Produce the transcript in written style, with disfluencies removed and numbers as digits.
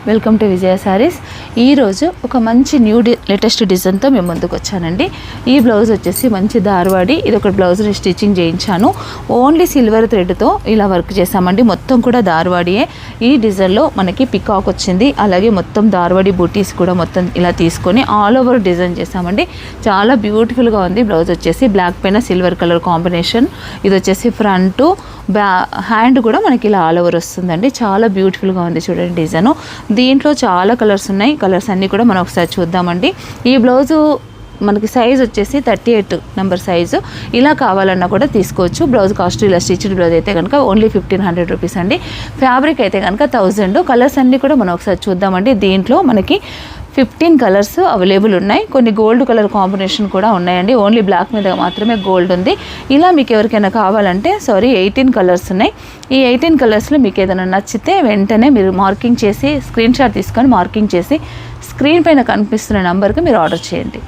Welcome to విజయ శారీస్. ఈరోజు ఒక మంచి లేటెస్ట్ డిజైన్తో మేము ముందుకు వచ్చానండి. ఈ బ్లౌజ్ వచ్చేసి మంచి దార్వాడి, ఇది ఒక బ్లౌజ్ని స్టిచ్చింగ్ చేయించాను. ఓన్లీ సిల్వర్ థ్రెడ్తో ఇలా వర్క్ చేసామండి. మొత్తం కూడా దార్వాడియే. ఈ డిజైన్లో మనకి పికాక్ వచ్చింది, అలాగే మొత్తం దార్వాడి బూటీస్ కూడా మొత్తం ఇలా తీసుకొని ఆల్ ఓవర్ డిజైన్ చేసామండి. చాలా బ్యూటిఫుల్గా ఉంది. బ్లౌజ్ వచ్చేసి బ్లాక్ పైన సిల్వర్ కలర్ కాంబినేషన్. ఇది వచ్చేసి ఫ్రంట్ హ్యాండ్ కూడా మనకి ఇలా ఆల్ ఓవర్ వస్తుందండి. చాలా బ్యూటిఫుల్గా ఉంది చూడండి డిజైన్. దీంట్లో చాలా కలర్స్ ఉన్నాయి. కలర్స్ అన్నీ కూడా మనం ఒకసారి చూద్దామండి. ఈ బ్లౌజు మనకి సైజ్ వచ్చేసి 38 నెంబర్ సైజు. ఇలా కావాలన్నా కూడా తీసుకోవచ్చు. బ్లౌజ్ కాస్ట్ ఇలా స్టిచ్డ్ బ్లౌజ్ అయితే కనుక ఓన్లీ 1500 రూపీస్ అండి. ఫ్యాబ్రిక్ అయితే కనుక 1000. కలర్స్ అన్నీ కూడా మనం ఒకసారి చూద్దామండి. దీంట్లో మనకి 15 కలర్స్ అవైలబుల్ ఉన్నాయి. కొన్ని గోల్డ్ కలర్ కాంబినేషన్ కూడా ఉన్నాయండి. ఓన్లీ బ్లాక్ మీద మాత్రమే గోల్డ్ ఉంది. ఇలా మీకు ఎవరికైనా కావాలంటే 18 కలర్స్ ఉన్నాయి. ఈ 18 కలర్స్లో మీకు ఏదైనా నచ్చితే వెంటనే మీరు మార్కింగ్ చేసి స్క్రీన్ షాట్ తీసుకొని మార్కింగ్ చేసి స్క్రీన్ పైన కనిపిస్తున్న నెంబర్కి మీరు ఆర్డర్ చేయండి.